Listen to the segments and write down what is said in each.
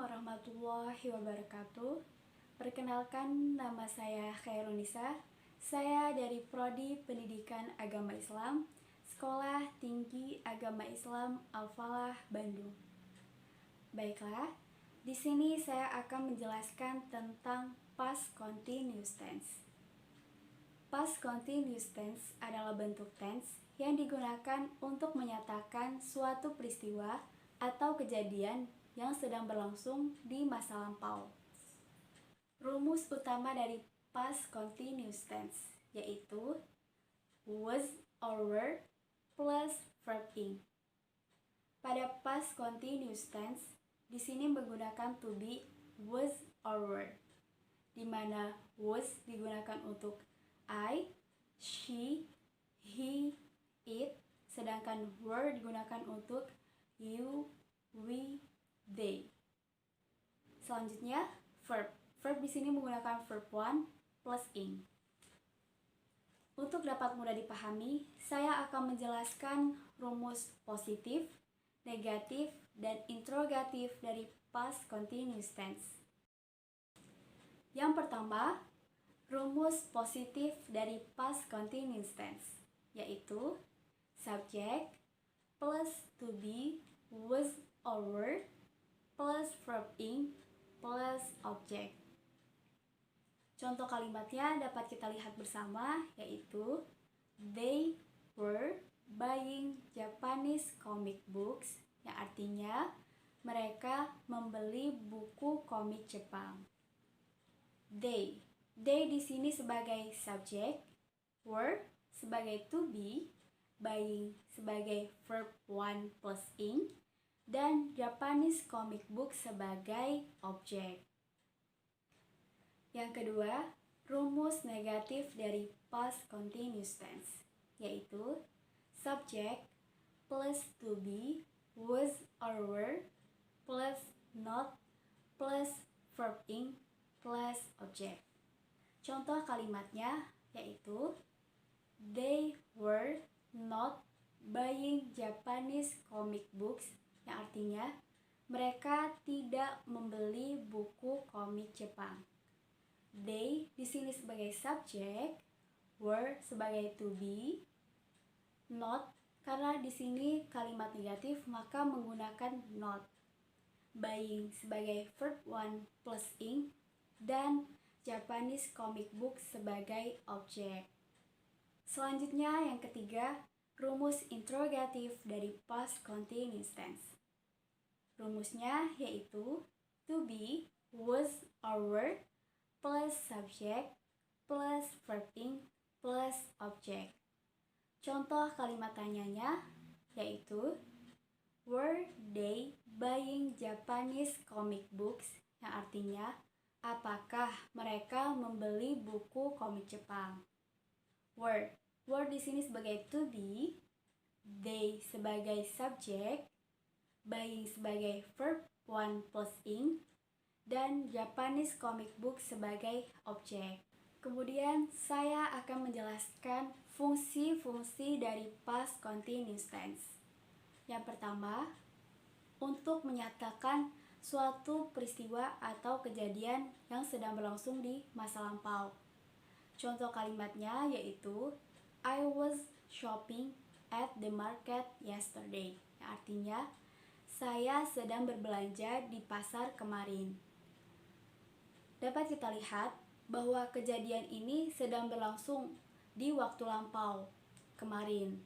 warahmatullahi wabarakatuh. Perkenalkan, nama saya Khairunisa. Saya dari Prodi Pendidikan Agama Islam, Sekolah Tinggi Agama Islam Al-Falah, Bandung. Baiklah, di sini saya akan menjelaskan tentang past continuous tense. Past continuous tense adalah bentuk tense yang digunakan untuk menyatakan suatu peristiwa atau kejadian yang sedang berlangsung di masa lampau. Rumus utama dari past continuous tense yaitu was or were plus verb ing. Pada past continuous tense, di sini menggunakan to be, was or were, di mana was digunakan untuk I, she, he, it, sedangkan were digunakan untuk you, we, they. Selanjutnya, verb. Verb di sini menggunakan verb one plus ing. Untuk dapat mudah dipahami, saya akan menjelaskan rumus positif, negatif, dan interrogatif dari past continuous tense. Yang pertama, rumus positif dari past continuous tense, yaitu subject plus to be, was or were, plus verb ing, plus object. Contoh kalimatnya dapat kita lihat bersama, yaitu they were buying Japanese comic books, yang artinya mereka membeli buku komik Jepang. They di sini sebagai subjek, were sebagai to be, buying sebagai verb one plus ing, dan Japanese comic book sebagai objek. Yang kedua, rumus negatif dari past continuous tense, yaitu subject plus to be, was or were, plus not, plus verb ing, plus object. Contoh kalimatnya yaitu they were not buying Japanese comic books, yang artinya mereka tidak membeli buku komik Jepang. They di sini sebagai subjek, were sebagai to be, not karena di sini kalimat negatif maka menggunakan not. Buying sebagai verb one plus ing, dan Japanese comic book sebagai objek. Selanjutnya yang ketiga, rumus interrogatif dari past continuous tense. Rumusnya yaitu to be, was or were, plus subject, plus verb ing, plus object. Contoh kalimat tanyanya yaitu were they buying Japanese comic books, yang artinya apakah mereka membeli buku komik Jepang. Were di sini sebagai to be, they sebagai subjek, buying sebagai verb one plus ing, dan Japanese comic book sebagai objek. Kemudian saya akan menjelaskan fungsi-fungsi dari past continuous tense. Yang pertama, untuk menyatakan suatu peristiwa atau kejadian yang sedang berlangsung di masa lampau. Contoh kalimatnya yaitu I was shopping at the market yesterday, yang artinya saya sedang berbelanja di pasar kemarin. Dapat kita lihat bahwa kejadian ini sedang berlangsung di waktu lampau kemarin.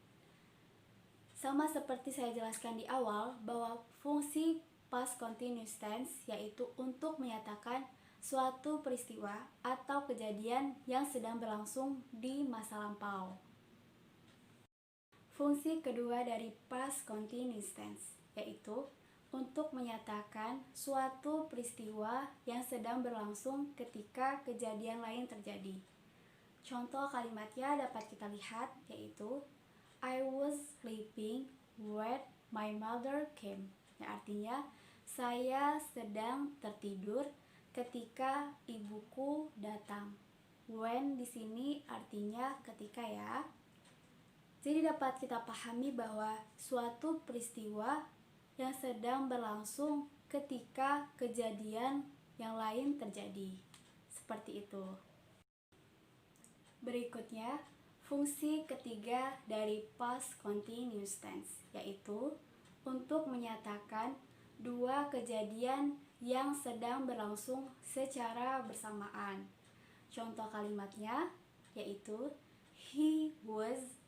Sama seperti saya jelaskan di awal bahwa fungsi past continuous tense yaitu untuk menyatakan suatu peristiwa atau kejadian yang sedang berlangsung di masa lampau. Fungsi kedua dari past continuous tense yaitu untuk menyatakan suatu peristiwa yang sedang berlangsung ketika kejadian lain terjadi. Contoh kalimatnya dapat kita lihat yaitu I was sleeping when my mother came, yang artinya saya sedang tertidur ketika ibuku datang. When di sini artinya ketika ya. Jadi dapat kita pahami bahwa suatu peristiwa yang sedang berlangsung ketika kejadian yang lain terjadi. Seperti itu. Berikutnya, fungsi ketiga dari past continuous tense, yaitu untuk menyatakan dua kejadian yang sedang berlangsung secara bersamaan. Contoh kalimatnya yaitu he was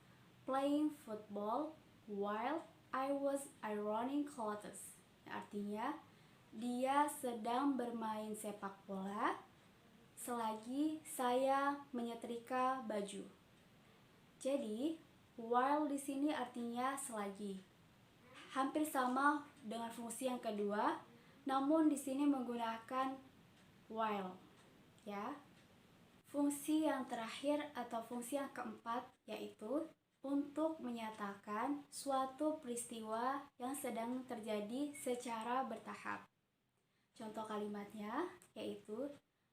playing football while I was ironing clothes. Artinya, dia sedang bermain sepak bola selagi saya menyetrika baju. Jadi, while di sini artinya selagi. Hampir sama dengan fungsi yang kedua, namun di sini menggunakan while, ya. Fungsi yang terakhir atau fungsi yang keempat yaitu untuk menyatakan suatu peristiwa yang sedang terjadi secara bertahap. Contoh kalimatnya yaitu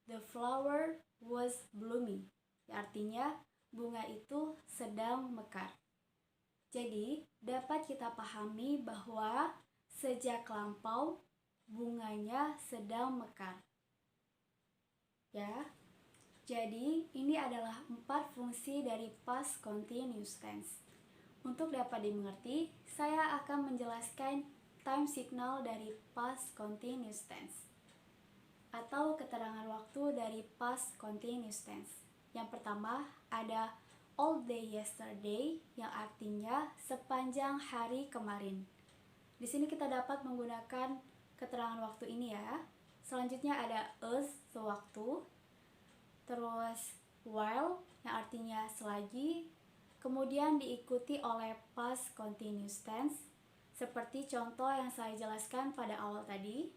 the flower was blooming. Artinya bunga itu sedang mekar. Jadi dapat kita pahami bahwa sejak lampau bunganya sedang mekar. Ya. Jadi, ini adalah 4 fungsi dari past continuous tense. Untuk dapat dimengerti, saya akan menjelaskan time signal dari past continuous tense atau keterangan waktu dari past continuous tense. Yang pertama ada all day yesterday yang artinya sepanjang hari kemarin. Di sini kita dapat menggunakan keterangan waktu ini ya. Selanjutnya ada as sewaktu. Terus while yang artinya selagi, kemudian diikuti oleh past continuous tense seperti contoh yang saya jelaskan pada awal tadi,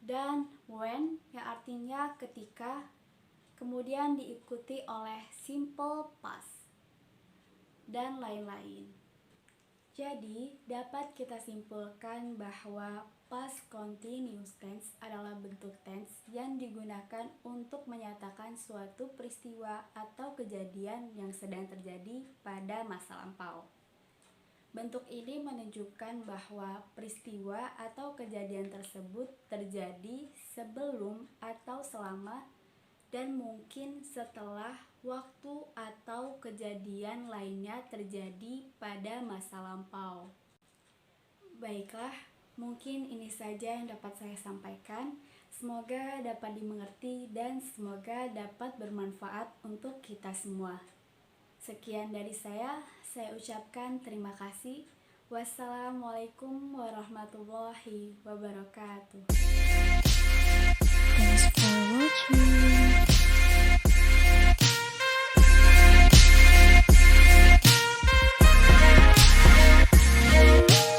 dan when yang artinya ketika, kemudian diikuti oleh simple past dan lain-lain. Jadi dapat kita simpulkan bahwa past continuous tense adalah bentuk tense yang digunakan untuk menyatakan suatu peristiwa atau kejadian yang sedang terjadi pada masa lampau. Bentuk ini menunjukkan bahwa peristiwa atau kejadian tersebut terjadi sebelum atau selama dan mungkin setelah waktu atau kejadian lainnya terjadi pada masa lampau. Baiklah, mungkin ini saja yang dapat saya sampaikan. Semoga dapat dimengerti dan semoga dapat bermanfaat untuk kita semua. Sekian dari saya ucapkan terima kasih. Wassalamualaikum warahmatullahi wabarakatuh. Thanks for